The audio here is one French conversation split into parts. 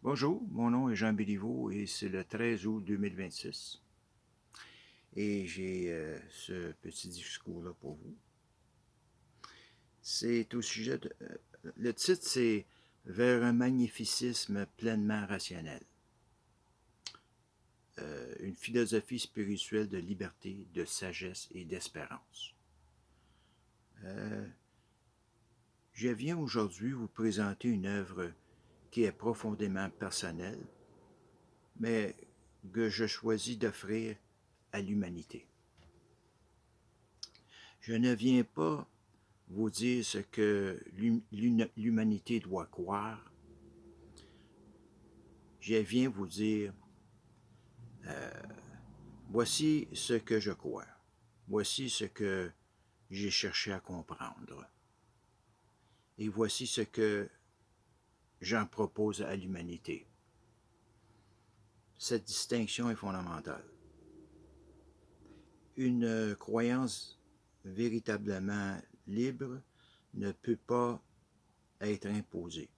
Bonjour, mon nom est Jean Béliveau et c'est le 13 août 2026. Et j'ai ce petit discours-là pour vous. C'est au sujet de... le titre, c'est Vers un magnificisme pleinement rationnel. Une philosophie spirituelle de liberté, de sagesse et d'espérance. Je viens aujourd'hui vous présenter une œuvre qui est profondément personnelle, mais que je choisis d'offrir à l'humanité. Je ne viens pas vous dire ce que l'humanité doit croire. Je viens vous dire, voici ce que je crois. Voici ce que j'ai cherché à comprendre. Et voici ce que j'en propose à l'humanité. Cette distinction est fondamentale. Une croyance véritablement libre ne peut pas être imposée.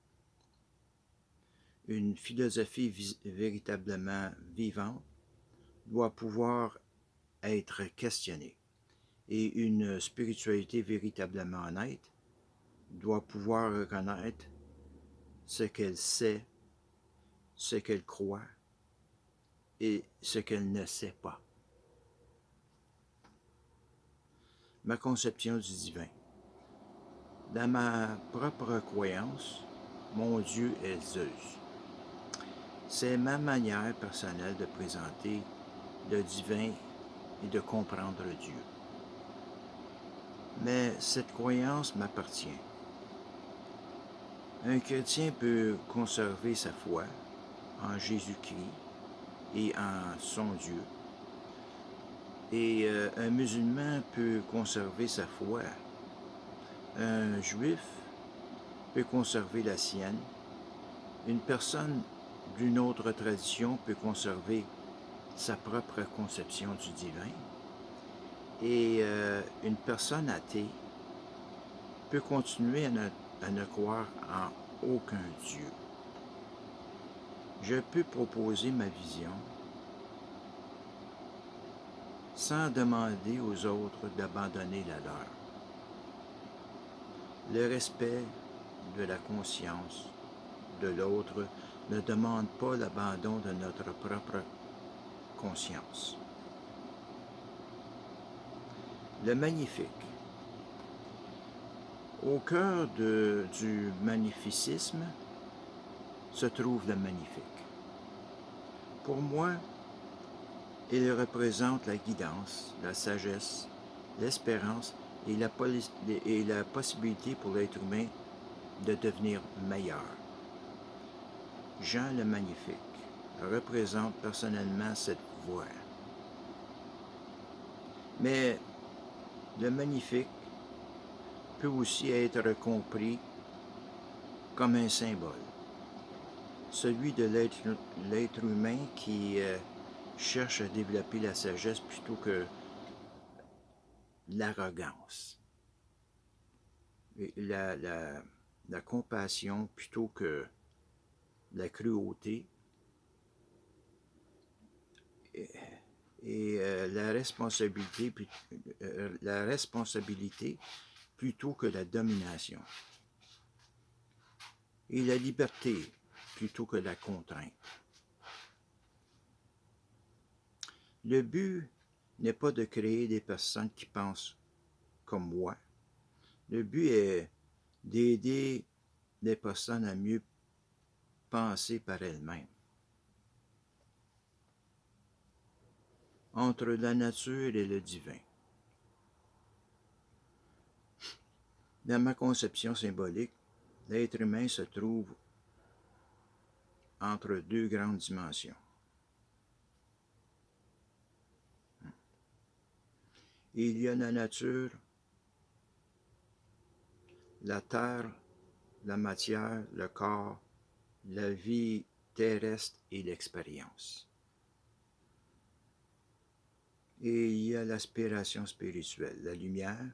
Une philosophie véritablement vivante doit pouvoir être questionnée. Et une spiritualité véritablement honnête doit pouvoir reconnaître ce qu'elle sait, ce qu'elle croit et ce qu'elle ne sait pas. Ma conception du divin. Dans ma propre croyance, mon Dieu est Zeus. C'est ma manière personnelle de présenter le divin et de comprendre Dieu. Mais cette croyance m'appartient. Un chrétien peut conserver sa foi en Jésus-Christ et en son Dieu. Et un musulman peut conserver sa foi. Un juif peut conserver la sienne. Une personne d'une autre tradition peut conserver sa propre conception du divin. Et une personne athée peut continuer à ne croire en aucun Dieu. Je peux proposer ma vision sans demander aux autres d'abandonner la leur. Le respect de la conscience de l'autre ne demande pas l'abandon de notre propre conscience. Le magnifique. Au cœur du magnificisme se trouve le magnifique. Pour moi, il représente la guidance, la sagesse, l'espérance et la possibilité pour l'être humain de devenir meilleur. Jean le Magnifique représente personnellement cette voie. Mais le magnifique peut aussi être compris comme un symbole, celui de l'être humain qui cherche à développer la sagesse plutôt que l'arrogance, la compassion plutôt que la cruauté et la responsabilité plutôt que la domination, et la liberté plutôt que la contrainte. Le but n'est pas de créer des personnes qui pensent comme moi. Le but est d'aider les personnes à mieux penser par elles-mêmes. Entre la nature et le divin. Dans ma conception symbolique, l'être humain se trouve entre deux grandes dimensions. Il y a la nature, la terre, la matière, le corps, la vie terrestre et l'expérience. Et il y a l'aspiration spirituelle, la lumière,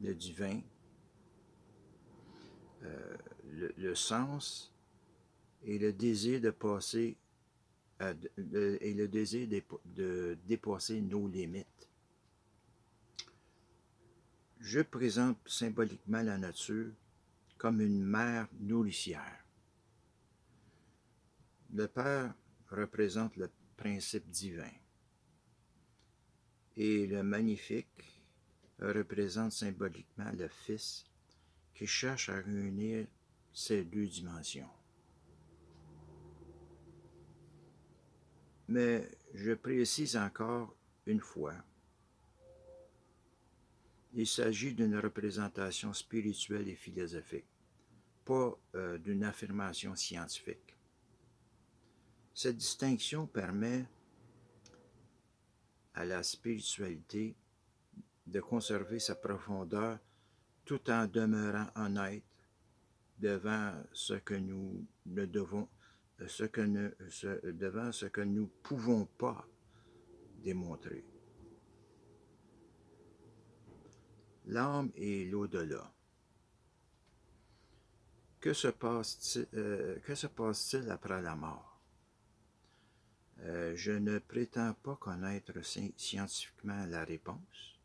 le divin, le sens et le désir de passer et le désir de dépasser nos limites. Je présente symboliquement la nature comme une mère nourricière. Le Père représente le principe divin et le magnifique représente symboliquement le Fils qui cherche à réunir ces deux dimensions. Mais je précise encore une fois, il s'agit d'une représentation spirituelle et philosophique, pas d'une affirmation scientifique. Cette distinction permet à la spiritualité de conserver sa profondeur tout en demeurant honnête devant ce que nous ne devons, devant ce que nous ne pouvons pas démontrer. L'âme et l'au-delà. Que se passe-t-il après la mort? Je ne prétends pas connaître scientifiquement la réponse.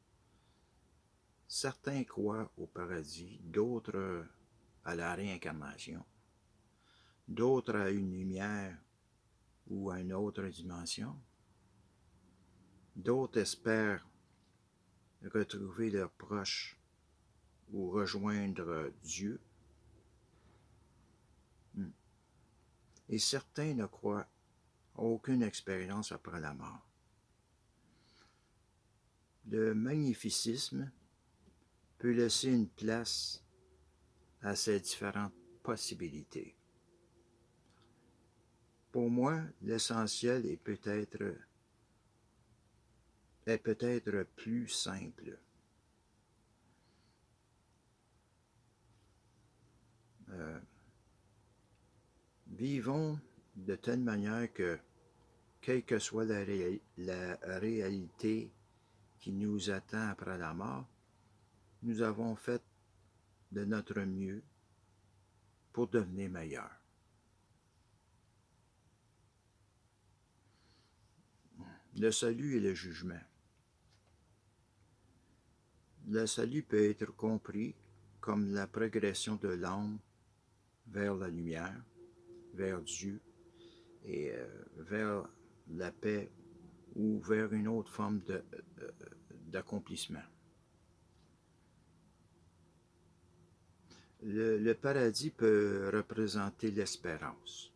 Certains croient au paradis, d'autres à la réincarnation, d'autres à une lumière ou à une autre dimension. D'autres espèrent retrouver leurs proches ou rejoindre Dieu. Et certains ne croient à aucune expérience après la mort. Le magnificisme peut laisser une place à ces différentes possibilités. Pour moi, l'essentiel est peut-être plus simple. Vivons de telle manière que, quelle que soit la réalité qui nous attend après la mort, nous avons fait de notre mieux pour devenir meilleurs. Le salut et le jugement. Le salut peut être compris comme la progression de l'âme vers la lumière, vers Dieu et vers la paix ou vers une autre forme d'accomplissement. Le paradis peut représenter l'espérance.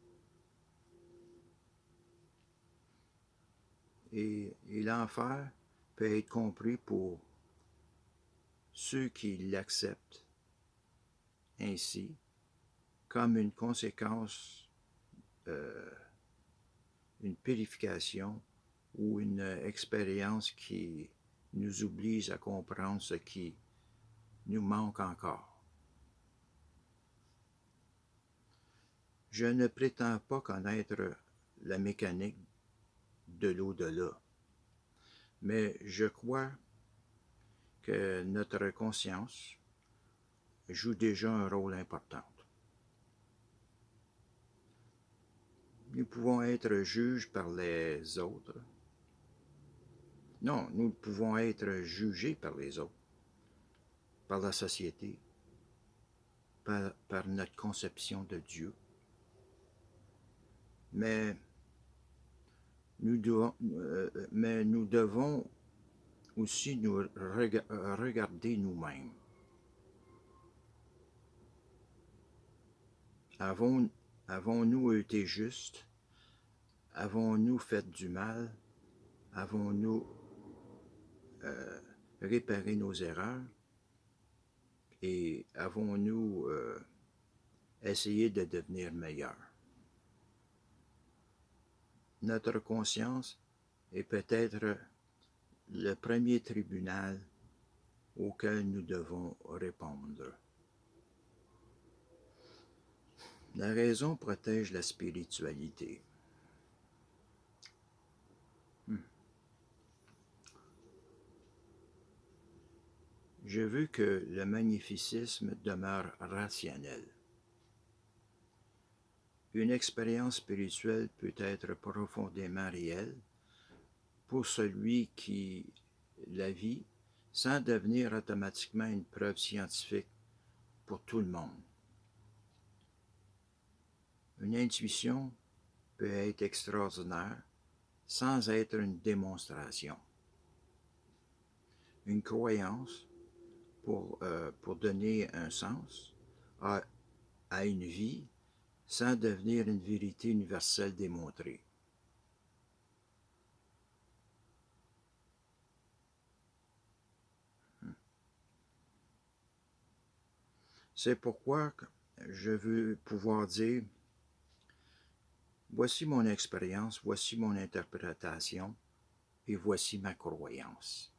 Et l'enfer peut être compris pour ceux qui l'acceptent ainsi comme une conséquence, une purification ou une expérience qui nous oblige à comprendre ce qui nous manque encore. Je ne prétends pas connaître la mécanique de l'au-delà, mais je crois que notre conscience joue déjà un rôle important. Nous pouvons être juges par les autres. Non, nous pouvons être jugés par les autres, par la société, par notre conception de Dieu. Mais nous devons aussi nous regarder nous-mêmes. Avons-nous été justes? Avons-nous fait du mal? Avons-nous réparé nos erreurs? Et avons-nous essayé de devenir meilleurs? Notre conscience est peut-être le premier tribunal auquel nous devons répondre. La raison protège la spiritualité. Je veux que le magnificisme demeure rationnel. Une expérience spirituelle peut être profondément réelle pour celui qui la vit sans devenir automatiquement une preuve scientifique pour tout le monde. Une intuition peut être extraordinaire sans être une démonstration. Une croyance, pour donner un sens à une vie, sans devenir une vérité universelle démontrée. C'est pourquoi je veux pouvoir dire, voici mon expérience, voici mon interprétation, et voici ma croyance.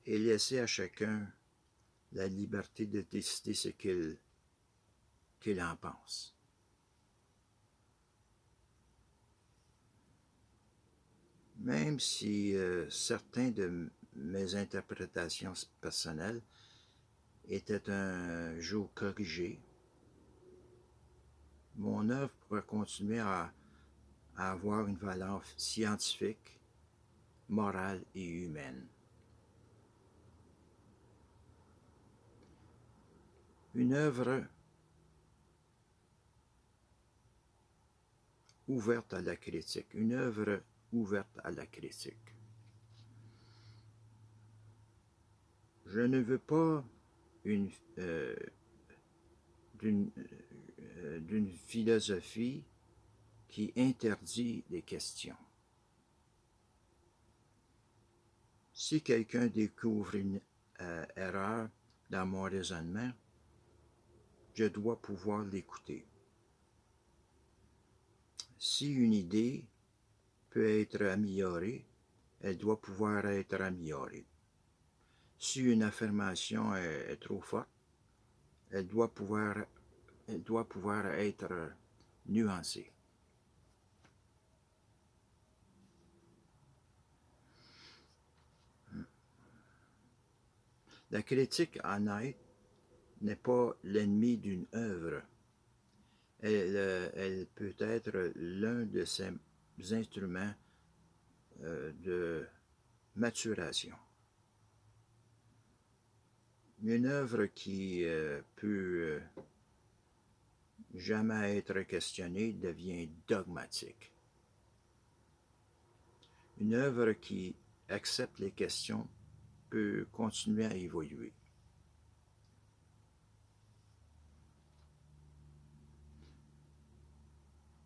Et laisser à chacun la liberté de décider ce qu'il en pense. Même si certains de mes interprétations personnelles étaient un jour corrigées, mon œuvre pourrait continuer à avoir une valeur scientifique, morale et humaine. Une œuvre ouverte à la critique, une œuvre ouverte à la critique. Je ne veux pas d'une philosophie qui interdit les questions. Si quelqu'un découvre une erreur dans mon raisonnement, je dois pouvoir l'écouter. Si une idée peut être améliorée, elle doit pouvoir être améliorée. Si une affirmation est trop forte, elle doit pouvoir être nuancée. La critique honnête n'est pas l'ennemi d'une œuvre. Elle peut être l'un de ses instruments de maturation. Une œuvre qui peut jamais être questionnée devient dogmatique. Une œuvre qui accepte les questions peut continuer à évoluer.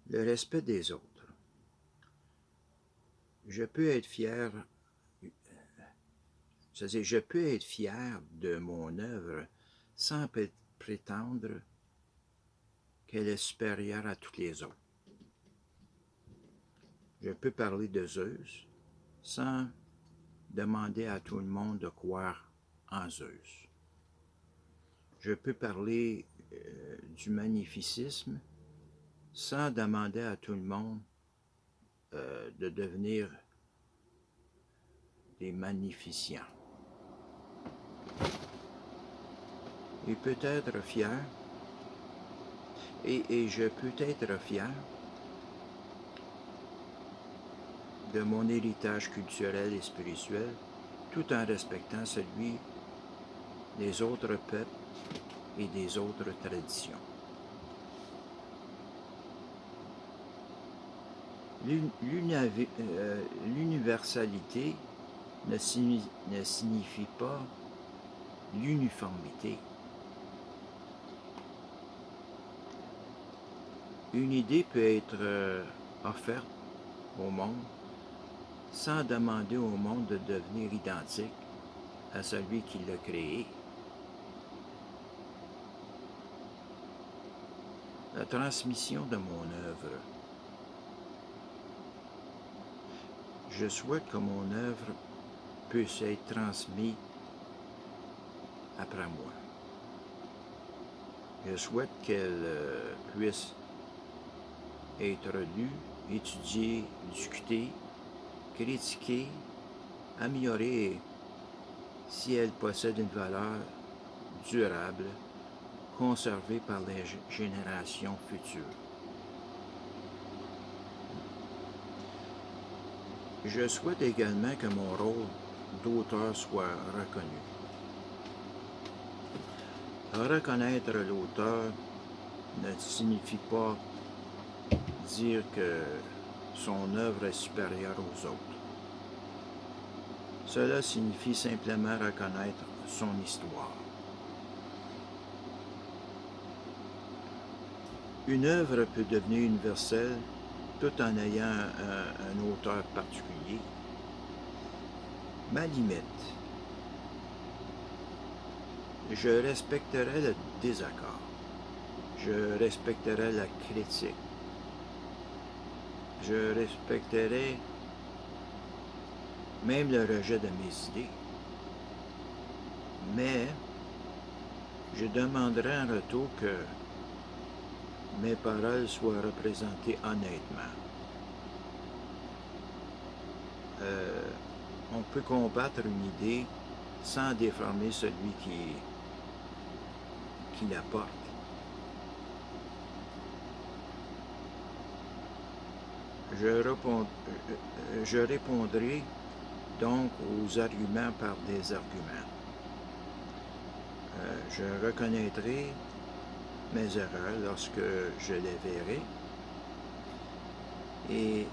Le respect des autres. Je peux être fier de mon œuvre sans prétendre qu'elle est supérieure à toutes les autres. Je peux parler de Zeus sans demander à tout le monde de croire en Zeus. Je peux parler du magnificisme sans demander à tout le monde de devenir des magnificents. Et peut-être fier, et je peux être fier de mon héritage culturel et spirituel, tout en respectant celui des autres peuples et des autres traditions. L'universalité ne signifie pas l'uniformité. Une idée peut être offerte au monde sans demander au monde de devenir identique à celui qui l'a créé. La transmission de mon œuvre. Je souhaite que mon œuvre puisse être transmise après moi. Je souhaite qu'elle puisse être lue, étudiée, discutée, critiquée, améliorée si elle possède une valeur durable conservée par les générations futures. Je souhaite également que mon rôle d'auteur soit reconnu. Reconnaître l'auteur ne signifie pas dire que son œuvre est supérieure aux autres. Cela signifie simplement reconnaître son histoire. Une œuvre peut devenir universelle tout en ayant un auteur particulier. Ma limite, je respecterai le désaccord, je respecterai la critique, je respecterai même le rejet de mes idées, mais je demanderai en retour que mes paroles soient représentées honnêtement. On peut combattre une idée sans déformer celui qui la porte. Je répondrai donc aux arguments par des arguments. Je reconnaîtrai mes erreurs lorsque je les verrai et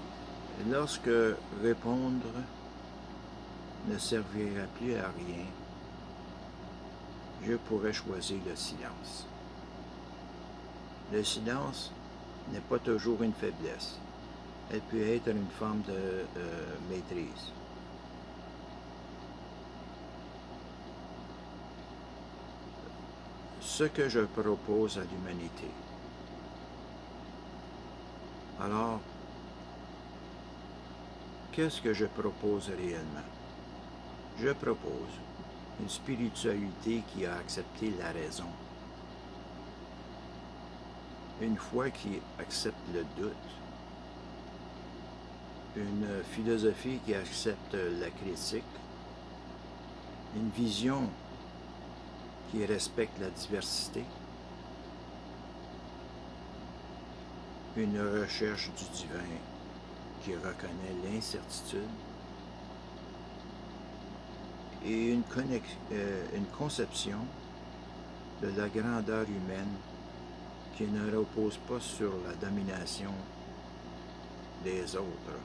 lorsque répondre ne servira plus à rien, je pourrais choisir le silence. Le silence n'est pas toujours une faiblesse. Elle peut être une forme de maîtrise. Ce que je propose à l'humanité. Alors, qu'est-ce que je propose réellement? Je propose une spiritualité qui a accepté la raison, une foi qui accepte le doute, une philosophie qui accepte la critique, une vision qui respecte la diversité, une recherche du divin qui reconnaît l'incertitude et une conception de la grandeur humaine qui ne repose pas sur la domination des autres.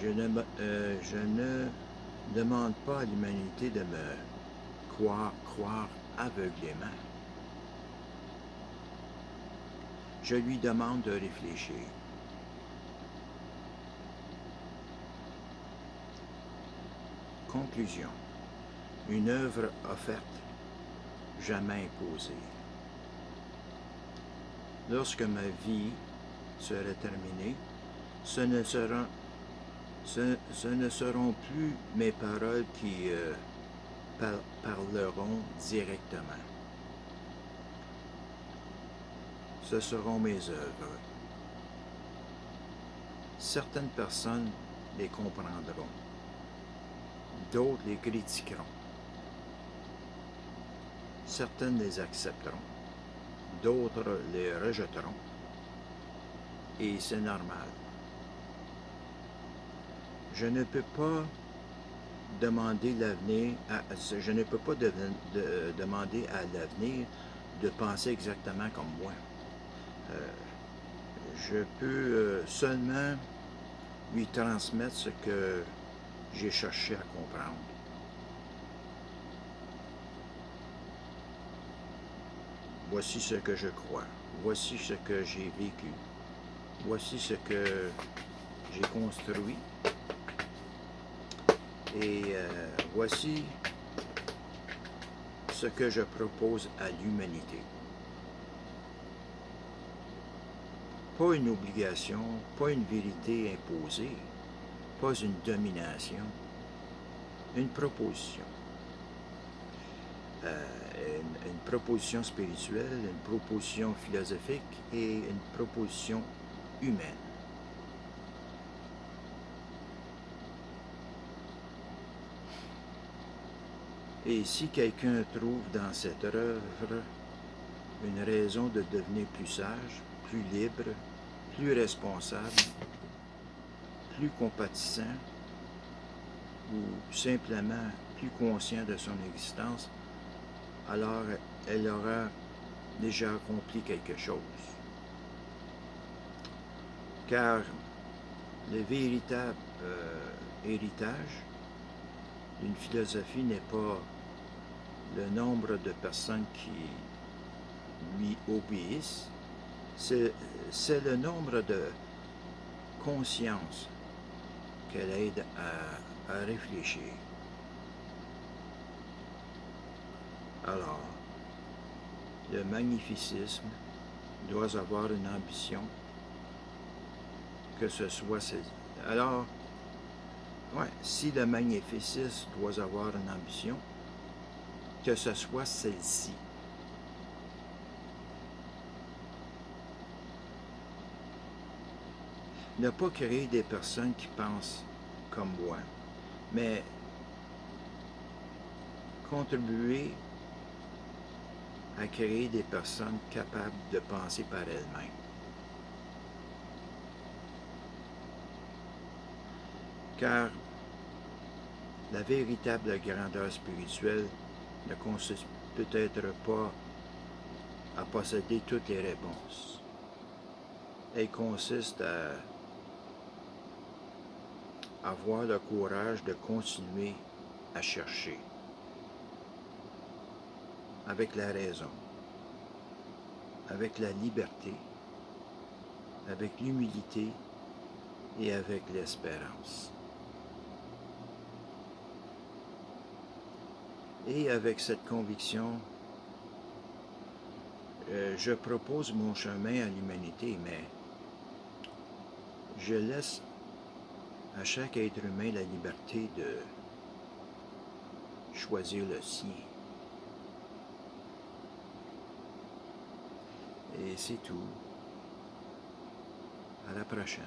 Je ne demande pas à l'humanité de me croire aveuglément. Je lui demande de réfléchir. Conclusion. Une œuvre offerte, jamais imposée. Lorsque ma vie serait terminée, ce ne seront plus mes paroles qui parleront directement. Ce seront mes œuvres. Certaines personnes les comprendront, d'autres les critiqueront. Certaines les accepteront, d'autres les rejetteront. Et c'est normal. Je ne peux pas demander l'avenir, je ne peux pas demander à l'avenir de penser exactement comme moi. Je peux seulement lui transmettre ce que j'ai cherché à comprendre. Voici ce que je crois. Voici ce que j'ai vécu. Voici ce que j'ai construit. Et voici ce que je propose à l'humanité. Pas une obligation, pas une vérité imposée, pas une domination, une proposition. Une proposition spirituelle, une proposition philosophique et une proposition humaine. Et si quelqu'un trouve dans cette œuvre une raison de devenir plus sage, plus libre, plus responsable, plus compatissant ou simplement plus conscient de son existence, alors elle aura déjà accompli quelque chose. Car le véritable héritage d'une philosophie n'est pas le nombre de personnes qui lui obéissent, c'est le nombre de consciences qu'elle aide à réfléchir. Alors, le magnificisme doit avoir une ambition, que ce soit... Alors, ouais, si le magnificisme doit avoir une ambition, que ce soit celle-ci. Ne pas créer des personnes qui pensent comme moi, mais contribuer à créer des personnes capables de penser par elles-mêmes. Car la véritable grandeur spirituelle ne consiste peut-être pas à posséder toutes les réponses. Elle consiste à avoir le courage de continuer à chercher avec la raison, avec la liberté, avec l'humilité et avec l'espérance. Et avec cette conviction, je propose mon chemin à l'humanité, mais je laisse à chaque être humain la liberté de choisir le sien. Et c'est tout. À la prochaine.